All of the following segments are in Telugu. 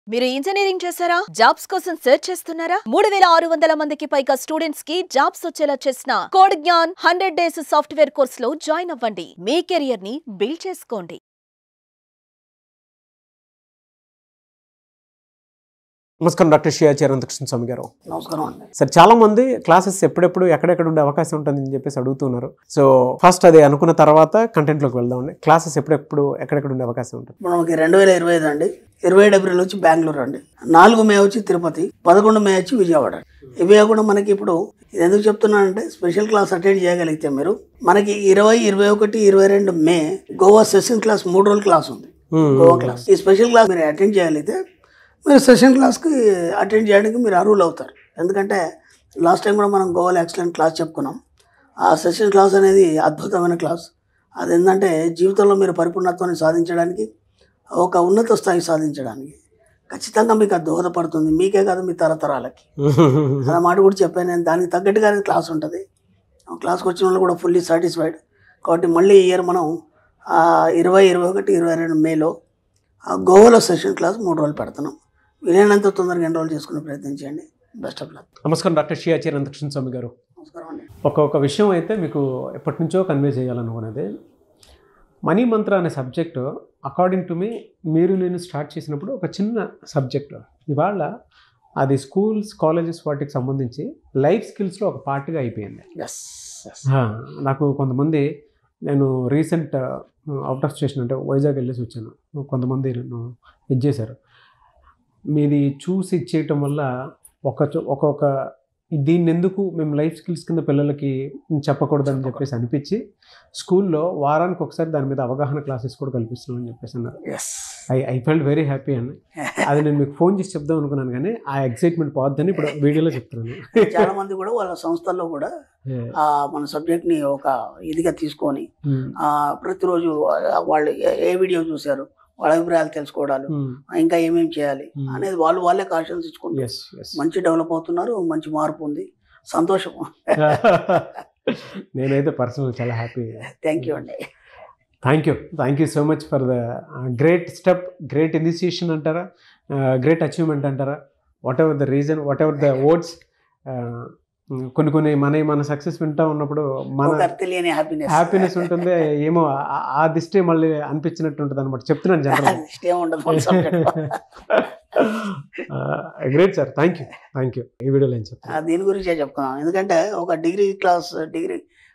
మీరు ఇంజనీరింగ్ చేశారా? జాబ్స్ కోసం సెర్చ్ చేస్తున్నారా? 3600 మందికి పైగా స్టూడెంట్స్ కి జాబ్స్ వచ్చేలా చేసిన కోడ్ జ్ఞాన్ 100 డేస్ సాఫ్ట్వేర్ కోర్సులో జాయిన్ అవ్వండి. మీ కెరియర్ ని బిల్డ్ చేసుకోండి. నమస్కారం డాక్టర్ శ్రీ ఆచార్య అనంతకృష్ణ స్వామి గారు. నమస్కారం అండి. సార్, చాలా మంది క్లాసెస్ ఎప్పుడెప్పుడు ఎక్కడెక్కడ ఉండే అవకాశం ఉంటుందని చెప్పేసి అడుగుతున్నారు. సో ఫస్ట్ అది అనుకున్న తర్వాత కంటెంట్లోకి వెళ్దామండి. క్లాసెస్ ఎప్పుడెప్పుడు ఎక్కడెక్కడ ఉండే అవకాశం ఉంటుంది? మనకి 2025 అండి. 27 ఏప్రిల్ వచ్చి బెంగళూరు అండి, 4 మే వచ్చి తిరుపతి, 11 మే వచ్చి విజయవాడ. ఇవి కాకుండా మనకి ఇప్పుడు ఇది ఎందుకు చెప్తున్నానంటే స్పెషల్ క్లాస్ అటెండ్ చేయగలిగితే మీరు మనకి 20, 21, 22 మే గోవా సెషన్ క్లాస్ 3 రోజుల క్లాస్ ఉంది. గోవా క్లాస్ ఈ స్పెషల్ క్లాస్ మీరు అటెండ్ చేయగలిగితే మీరు సెషన్ క్లాస్కి అటెండ్ చేయడానికి మీరు అర్హులు అవుతారు. ఎందుకంటే లాస్ట్ టైం కూడా మనం గోవాలో ఎక్సలెంట్ క్లాస్ చెప్పుకున్నాం. ఆ సెషన్ క్లాస్ అనేది అద్భుతమైన క్లాస్. అది ఏంటంటే జీవితంలో మీరు పరిపూర్ణత్వాన్ని సాధించడానికి, ఒక ఉన్నత స్థాయి సాధించడానికి ఖచ్చితంగా మీకు అది దోహదపడుతుంది. మీకే కాదు, మీ తరతరాలకి. అలా మాట కూడా చెప్పాను నేను. దానికి తగ్గట్టుగానే క్లాస్ ఉంటుంది. క్లాస్కి వచ్చిన వాళ్ళు కూడా ఫుల్లీ సాటిస్ఫైడ్. కాబట్టి మళ్ళీ ఈ ఇయర్ మనం 20, 21, 22 మేలో గోవాలో సెషన్ క్లాస్ 3 రోజులు పెడుతున్నాం. వీలైనంత తొందరగా ఎన్రోల్ చేసుకునే ప్రయత్నం చేయండి. Best of luck. నమస్కారం డాక్టర్ శ్రీ ఆచార్య అనంతకృష్ణ స్వామి గారు. నమస్కారం అండి. ఒక విషయం అయితే మీకు ఎప్పటి నుంచో కన్వే చేయాలనుకున్నది, మనీ మంత్ర అనే సబ్జెక్టు అకార్డింగ్ టు మీ మీరు నేను స్టార్ట్ చేసినప్పుడు ఒక చిన్న సబ్జెక్టు. ఇవాళ అది స్కూల్స్, కాలేజెస్ వాటికి సంబంధించి లైఫ్ స్కిల్స్లో ఒక పార్ట్గా అయిపోయింది. నాకు కొంతమంది, నేను రీసెంట్ అవుట్ ఆఫ్ స్టేషన్ అంటే వైజాగ్ వెళ్ళేసి వచ్చాను. కొంతమంది నన్ను ఇది చేశారు. మీది చూసి ఇచ్చేయటం వల్ల ఒక్కొక్క దీన్ని ఎందుకు మేము లైఫ్ స్కిల్స్ కింద పిల్లలకి చెప్పకూడదని చెప్పేసి అనిపించి స్కూల్లో వారానికి ఒకసారి దాని మీద అవగాహన క్లాసెస్ కూడా కల్పిస్తున్నామని చెప్పేసి అన్నారు. ఐ ఫెల్ట్ వెరీ హ్యాపీ అండి. అది నేను మీకు ఫోన్ చేసి చెప్దాం అనుకున్నాను, కానీ ఆ ఎక్సైట్మెంట్ పోద్దని ఇప్పుడు వీడియోలో చెప్తున్నాను. చాలా మంది కూడా వాళ్ళ సంస్థల్లో కూడా మన సబ్జెక్ట్ని ఒక ఇదిగా తీసుకొని ప్రతిరోజు వాళ్ళు ఏ వీడియో చూశారు, వాళ్ళ అభిప్రాయాలు తెలుసుకోవడాలు, ఇంకా ఏమేమి చేయాలి అనేది వాళ్ళే కాన్షియన్స్ ఇచ్చుకుంటారు. మంచి డెవలప్ అవుతున్నారు. మంచి మార్పు ఉంది. సంతోషం. నేనైతే పర్సనల్ చాలా హ్యాపీ. థ్యాంక్ యూ అండి. Thank you so much for the great step, great initiation అంటారా, గ్రేట్ అచీవ్మెంట్ అంటారా, what ever the reason, what ever the words. కొన్ని మన సక్సెస్ వింటా ఉన్నప్పుడు మన తెలియని హ్యాపీనెస్ ఉంటుంది. ఏమో ఆ దిష్టే మళ్ళీ అనిపించినట్టు ఉంటుంది అనమాట. చెప్తున్నాను general. Great sir, thank you. ఈ వీడియోలో ఏం చెప్తాను దీని గురించే చెప్తున్నాను. ఎందుకంటే ఒక డిగ్రీ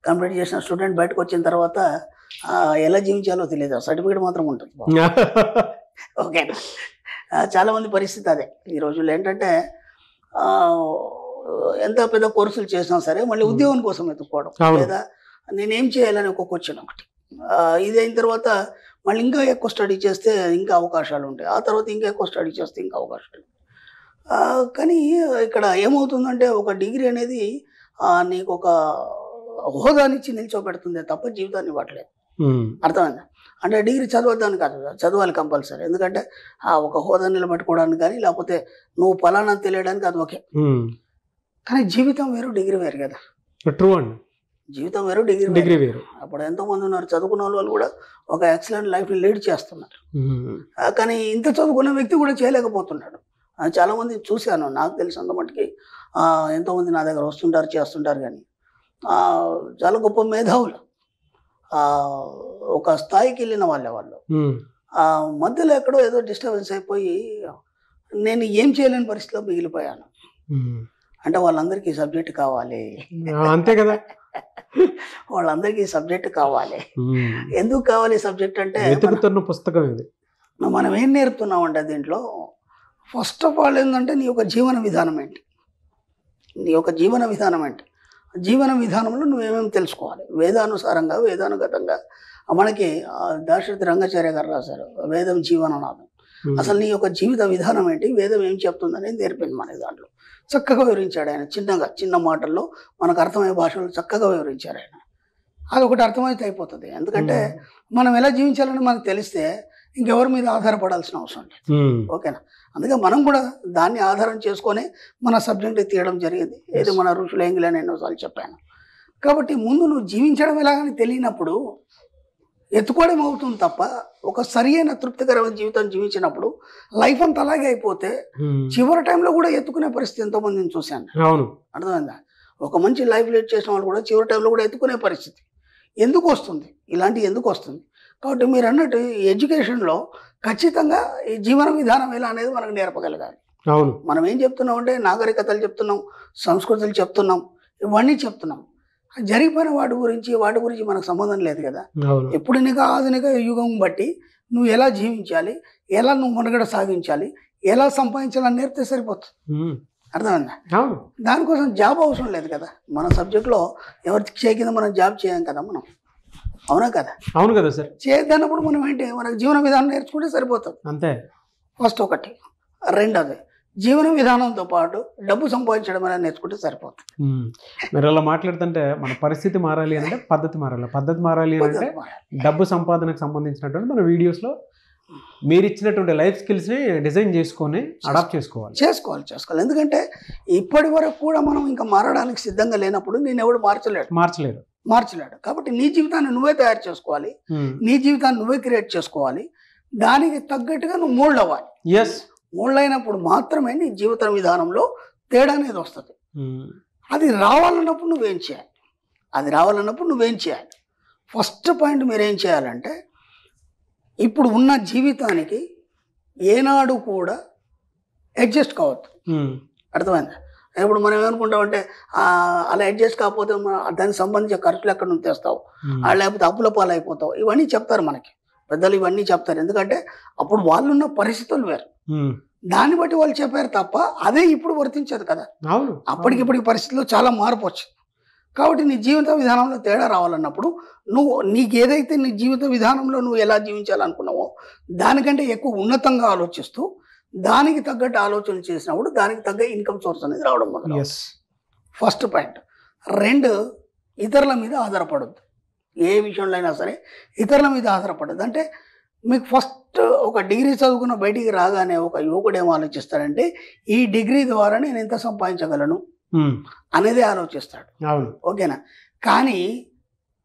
కంప్లీట్ చేసిన స్టూడెంట్ బయటకు వచ్చిన తర్వాత ఎలా జీవించాలో తెలియదు. సర్టిఫికేట్ మాత్రం ఉంటుంది. ఓకేనా? చాలా మంది పరిస్థితి అదే. ఈ రోజుల్లో ఏంటంటే ఎంత పెద్ద కోర్సులు చేసినా సరే మళ్ళీ ఉద్యోగం కోసం ఎత్తుకోవడం, లేదా నేనేం చేయాలని ఒక క్వశ్చన్ ఒకటి. ఇది అయిన తర్వాత మళ్ళీ ఇంకా ఎక్కువ స్టడీ చేస్తే ఇంకా అవకాశాలు ఉంటాయి. ఆ తర్వాత ఇంకా ఎక్కువ స్టడీ చేస్తే ఇంకా అవకాశాలు. కానీ ఇక్కడ ఏమవుతుందంటే ఒక డిగ్రీ అనేది నీకు ఒక హోదానిచ్చి నిల్చోబెడుతుంది తప్ప జీవితాన్ని ఇవ్వట్లేదు. అర్థమైందా? అంటే డిగ్రీ చదవద్దాని కాదు, చదవాలి కంపల్సరీ. ఎందుకంటే ఒక హోదా నిలబెట్టుకోవడానికి కానీ, లేకపోతే నువ్వు ఫలానా తెలియడానికి అది ఓకే. కానీ జీవితం వేరు, డిగ్రీ వేరు కదా. ట్రూ అండి. జీవితం వేరు, డిగ్రీ వేరు. అప్పుడు ఎంతోమంది ఉన్నారు చదువుకున్న వాళ్ళు కూడా ఒక ఎక్సలెంట్ లైఫ్ని లీడ్ చేస్తున్నారు. కానీ ఇంత చదువుకున్న వ్యక్తి కూడా చేయలేకపోతున్నాడు. చాలామంది చూశాను, నాకు తెలిసినంత మట్టుకి ఎంతోమంది నా దగ్గర వస్తుంటారు, చేస్తుంటారు. కానీ చాలా గొప్ప మేధావులు, ఒక స్థాయికి వెళ్ళిన వాళ్ళు మధ్యలో ఎక్కడో ఏదో డిస్టర్బెన్స్ అయిపోయి నేను ఏం చేయలేని పరిస్థితిలో మిగిలిపోయాను. అంటే వాళ్ళందరికీ సబ్జెక్ట్ కావాలి. అంతే కదా, వాళ్ళందరికీ సబ్జెక్ట్ కావాలి. ఎందుకు కావాలి సబ్జెక్ట్ అంటే పుస్తకం ఇది. మనం ఏం నేర్పుతున్నామంటే దీంట్లో ఫస్ట్ ఆఫ్ ఆల్ ఏంటంటే నీ యొక్క జీవన విధానం ఏంటి, నీ యొక్క జీవన విధానం ఏంటి, జీవన విధానంలో నువ్వేమేమి తెలుసుకోవాలి. వేదానుసారంగా, వేదానుగతంగా మనకి దాశరథి రంగాచార్య గారు రాశారు వేదం జీవననాథం. అసలు నీ యొక్క జీవిత విధానం ఏంటి, వేదం ఏం చెప్తుందనేది నేర్పింది మనకి. దాంట్లో చక్కగా వివరించాడు ఆయన. చిన్న మాటల్లో మనకు అర్థమయ్యే భాషలో చక్కగా వివరించారు ఆయన. అది ఒకటి అర్థమైతే అయిపోతుంది. ఎందుకంటే మనం ఎలా జీవించాలని మనకు తెలిస్తే ఇంకెవరి మీద ఆధారపడాల్సిన అవసరం లేదు. ఓకేనా? అందుకే మనం కూడా దాన్ని ఆధారం చేసుకొని మన సబ్జెక్ట్ తీయడం జరిగింది. ఏది మన ఋషులు ఎంగిలని ఎన్నోసార్లు చెప్పాను. కాబట్టి ముందు నువ్వు జీవించడం ఎలాగని తెలియనప్పుడు ఎత్తుకోవడం అవుతుంది తప్ప ఒక సరి అయిన తృప్తికరమైన జీవితం జీవించినప్పుడు లైఫ్ అంతా అలాగే అయిపోతే చివరి టైంలో కూడా ఎత్తుకునే పరిస్థితి ఎంతో మందిని చూశాను. అవును, అర్థమైందా? ఒక మంచి లైఫ్ లీడ్ చేసిన వాళ్ళు కూడా చివరి టైంలో కూడా ఎత్తుకునే పరిస్థితి ఎందుకు వస్తుంది? ఇలాంటివి ఎందుకు వస్తుంది? కాబట్టి మీరు అన్నట్టు ఎడ్యుకేషన్లో ఖచ్చితంగా ఈ జీవన విధానం ఎలా అనేది మనకు నేర్పగలగాలి. అవును, మనం ఏం చెప్తున్నాం అంటే నాగరికతలు చెప్తున్నాం, సంస్కృతులు చెప్తున్నాం, ఇవన్నీ చెప్తున్నాం. జరిగిపోయిన వాటి గురించి మనకు సంబంధం లేదు కదా. ఎప్పుడు నీకు ఆధునిక యుగం బట్టి నువ్వు ఎలా జీవించాలి, ఎలా నువ్వు మనుగడ సాగించాలి, ఎలా సంపాదించాలని నేర్పితే సరిపోతుంది. అర్థమైందా? దానికోసం జాబ్ అవసరం లేదు కదా. మన సబ్జెక్ట్లో ఎవరి చేయ కింద మనం జాబ్ చేయం కదా మనం. అవునా కదా? అవును కదా సార్. చేయద్దన్నప్పుడు మనం ఏంటి, మనకు జీవన విధానం నేర్చుకుంటే సరిపోతుంది అంతే. ఫస్ట్ ఒకటి. రెండోది, జీవన విధానంతో పాటు డబ్బు సంపాదించడం అనేది నేర్చుకుంటే సరిపోతుంది. మీరు అలా మాట్లాడుతుంటే మన పరిస్థితి మారాలి అంటే పద్ధతి మారాలి, పద్ధతి మారాలి అంటే డబ్బు సంపాదనకు సంబంధించినటువంటి మన వీడియోస్లో మీరు ఇచ్చినటువంటి లైఫ్ స్కిల్స్ని డిజైన్ చేసుకొని అడాప్ట్ చేసుకోవాలి. ఎందుకంటే ఇప్పటి వరకు కూడా మనం ఇంకా మారడానికి సిద్ధంగా లేనప్పుడు నేను ఎవడు మార్చలేడు. కాబట్టి నీ జీవితాన్ని నువ్వే తయారు చేసుకోవాలి, నీ జీవితాన్ని నువ్వే క్రియేట్ చేసుకోవాలి. దానికి తగ్గట్టుగా నువ్వు మోల్డ్ అవ్వాలి. మోల్డ్ అయినప్పుడు మాత్రమే నీ జీవిత విధానంలో తేడా అనేది వస్తుంది. అది రావాలన్నప్పుడు నువ్వేం చేయాలి? ఫస్ట్ పాయింట్ మీరేం చేయాలంటే, ఇప్పుడు ఉన్న జీవితానికి ఏనాడు కూడా అడ్జస్ట్ కావద్దు. అర్థమైందా? ఇప్పుడు మనం ఏమనుకుంటామంటే అలా అడ్జస్ట్ కాకపోతే దానికి సంబంధించిన ఖర్చులు ఎక్కడ నుంచి తెస్తావు, లేకపోతే అప్పుల పాలు అయిపోతావు, ఇవన్నీ చెప్తారు మనకి పెద్దలు, ఇవన్నీ చెప్తారు. ఎందుకంటే అప్పుడు వాళ్ళున్న పరిస్థితులు వేరు, దాన్ని బట్టి వాళ్ళు చెప్పారు తప్ప అదే ఇప్పుడు వర్తించదు కదా. అప్పటికిప్పటికి పరిస్థితుల్లో చాలా మార్పు వచ్చింది. కాబట్టి నీ జీవిత విధానంలో తేడా రావాలన్నప్పుడు నీకు ఏదైతే నీ జీవిత విధానంలో నువ్వు ఎలా జీవించాలనుకున్నావో దానికంటే ఎక్కువ ఉన్నతంగా ఆలోచిస్తూ దానికి తగ్గట్టు ఆలోచన చేసినప్పుడు దానికి తగ్గ ఇన్కమ్ సోర్స్ అనేది రావడం మొదలు. First point. రెండు, ఇతరుల మీద ఆధారపడద్దు. ఏ విషయంలో అయినా సరే ఇతరుల మీద ఆధారపడద్దు. అంటే మీకు ఫస్ట్ ఒక డిగ్రీ చదువుకున్న బయటికి రాగానే ఒక యువకుడు ఏం ఆలోచిస్తాడంటే, ఈ డిగ్రీ ద్వారా నేను ఎంత సంపాదించగలను అనేది ఆలోచిస్తాడు. ఓకేనా? కానీ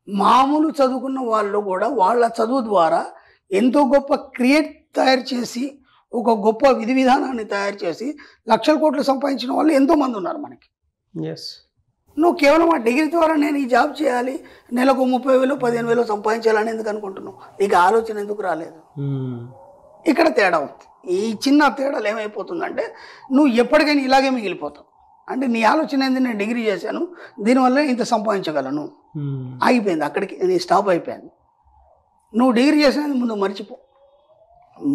మామూలు చదువుకున్న వాళ్ళు కూడా వాళ్ళ చదువు ద్వారా ఎంతో గొప్ప తయారు చేసి, ఒక గొప్ప విధి విధానాన్ని తయారు చేసి లక్షల కోట్లు సంపాదించిన వాళ్ళు ఎంతోమంది ఉన్నారు మనకి. నువ్వు కేవలం ఆ డిగ్రీ ద్వారా నేను ఈ జాబ్ చేయాలి, నెలకు 30,000 15,000 సంపాదించాలని ఎందుకు అనుకుంటున్నావు? నీకు ఆలోచన ఎందుకు రాలేదు? ఇక్కడ తేడా ఉంది. ఈ చిన్న తేడాలు ఏమైపోతుందంటే నువ్వు ఎప్పటికైనా ఇలాగే మిగిలిపోతావు. అంటే నీ ఆలోచన ఏంది, నేను డిగ్రీ చేశాను దీనివల్ల ఇంత సంపాదించగలను, ఆగిపోయింది అక్కడికి, నీ స్టాప్ అయిపోయింది. నువ్వు డిగ్రీ చేసినది ముందు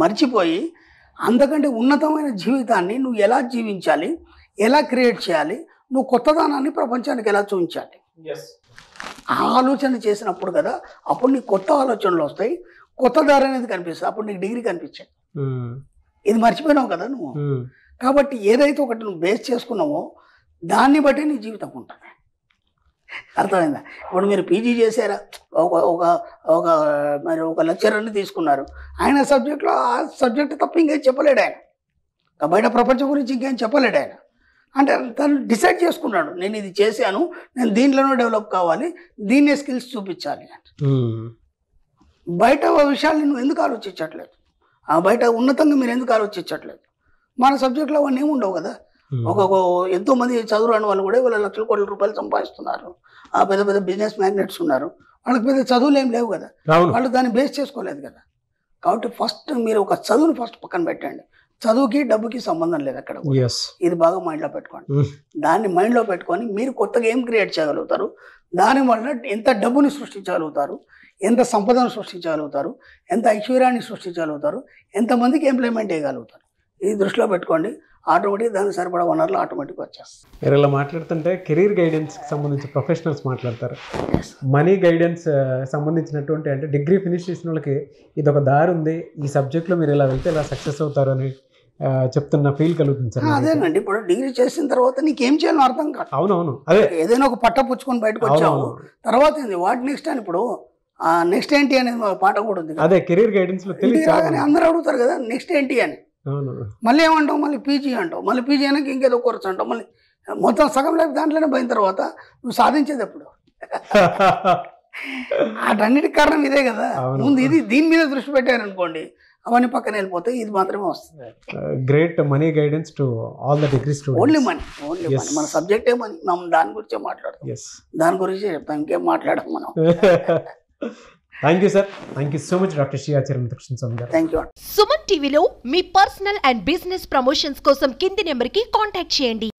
మర్చిపోయి అంతకంటే ఉన్నతమైన జీవితాన్ని నువ్వు ఎలా జీవించాలి, ఎలా క్రియేట్ చేయాలి, నువ్వు కొత్తదనాన్ని ప్రపంచానికి ఎలా చూపించాలి, ఆలోచన చేసినప్పుడు కదా అప్పుడు నీకు కొత్త ఆలోచనలు వస్తాయి, కొత్త దారి అనేది కనిపిస్తుంది. అప్పుడు నీకు డిగ్రీ కనిపించాయి. ఇది మర్చిపోయినావు కదా నువ్వు. కాబట్టి ఏదైతే ఒకటి నువ్వు బేస్ చేసుకున్నావో దాన్ని బట్టి నీ జీవితం ఉంటుంది. అర్థమైందా? ఇప్పుడు మీరు పీజీ చేశారా, ఒక లెక్చరర్ని తీసుకున్నారు, ఆయన సబ్జెక్ట్లో ఆ సబ్జెక్ట్ తప్ప ఇంకేం చెప్పలేడు ఆయన, బయట ప్రపంచం గురించి ఇంకేం చెప్పలేడు ఆయన. అంటే తను డిసైడ్ చేసుకున్నాడు, నేను ఇది చేశాను, నేను దీంట్లోనే డెవలప్ కావాలి, దీన్నే స్కిల్స్ చూపించాలి అంటే. బయట విషయాల్ని నువ్వు ఎందుకు ఆలోచించట్లేదు? ఆ బయట ఉన్నతంగా మీరు ఎందుకు ఆలోచించట్లేదు? మన సబ్జెక్ట్లో అవన్నీ ఏమి ఉండవు కదా. ఎంతోమంది చదువురాని వాళ్ళు కూడా వీళ్ళ లక్షల కోట్ల రూపాయలు సంపాదిస్తున్నారు. పెద్ద పెద్ద బిజినెస్ మ్యాగ్నెట్స్ ఉన్నారు, వాళ్ళకి పెద్ద చదువులు ఏం లేవు కదా, వాళ్ళు దాన్ని బేస్ చేసుకోలేదు కదా. కాబట్టి ఫస్ట్ మీరు ఒక చదువుని ఫస్ట్ పక్కన పెట్టండి. చదువుకి డబ్బుకి సంబంధం లేదు అక్కడ. ఇది బాగా మైండ్లో పెట్టుకోండి. దాన్ని మైండ్లో పెట్టుకొని మీరు కొత్తగా ఏం క్రియేట్ చేయగలుగుతారు, దానివల్ల ఎంత డబ్బుని సృష్టించగలుగుతారు, ఎంత సంపదను సృష్టించగలుగుతారు, ఎంత ఐశ్వర్యాన్ని సృష్టించగలుగుతారు, ఎంతమందికి ఎంప్లాయ్మెంట్ చేయగలుగుతారు. ఇది దృష్టిలో పెట్టుకోండి. ఆటోమేటిక్ దానికి సరిపడా వనరులు ఆటోమేటిక్గా వచ్చేస్తాయి. మీరు ఇలా మాట్లాడుతుంటే కెరీర్ గైడెన్స్కి సంబంధించి ప్రొఫెషనల్స్ మాట్లాడతారు, మనీ గైడెన్స్ సంబంధించినటువంటి, అంటే డిగ్రీ ఫినిష్ చేసిన వాళ్ళకి ఇది ఒక దారి ఉంది, ఈ సబ్జెక్ట్లో మీరు ఇలా వెళ్తే ఇలా సక్సెస్ అవుతారు అని చెప్తున్న ఫీల్ కలుగుతుంది సార్. అదేనండి, ఇప్పుడు డిగ్రీ చేసిన తర్వాత నీకేం చేయాలో అర్థం కాదు. అవునవును, అదే ఏదైనా ఒక పట్ట పుచ్చుకొని బయటకు వచ్చావు, తర్వాత ఏంది వాట్ నెక్స్ట్ అని, ఇప్పుడు నెక్స్ట్ ఏంటి అనేది పాట కూడా ఉంది. అదే కెరీర్ గైడెన్స్ లో అందరూ అడుగుతారు కదా నెక్స్ట్ ఏంటి అని. మళ్ళీ ఏమంటావు, మళ్ళీ పీజీ అంటావు, మళ్ళీ పీజీ అయినాక ఇంకేదో కోర్స్ అంటావు, మళ్ళీ మొత్తం సగం లైఫ్ దాంట్లోనే పోయిన తర్వాత నువ్వు సాధించేది ఎప్పుడు? వాటన్నిటికి కారణం ఇదే కదా. అవును. ముందు దీని మీద దృష్టి పెట్టారనుకోండి అవన్నీ పక్కన వెళ్ళిపోతాయి, ఇది మాత్రమే వస్తుంది. Great money guidance to all the degree students. Only money. మన సబ్జెక్టే మనీ. మనం దాని గురించే మాట్లాడతాం, దాని గురించే చెప్తాం, ఇంకేం మాట్లాడడం మనం. Thank you sir. Thank you so much doctor Sri Acharya Muthakrishna Swamy garu. Thank you. Suman టీవీలో మీ పర్సనల్ అండ్ బిజినెస్ ప్రమోషన్స్ కోసం కింది నెంబర్కి కాంటాక్ట్ చేయండి.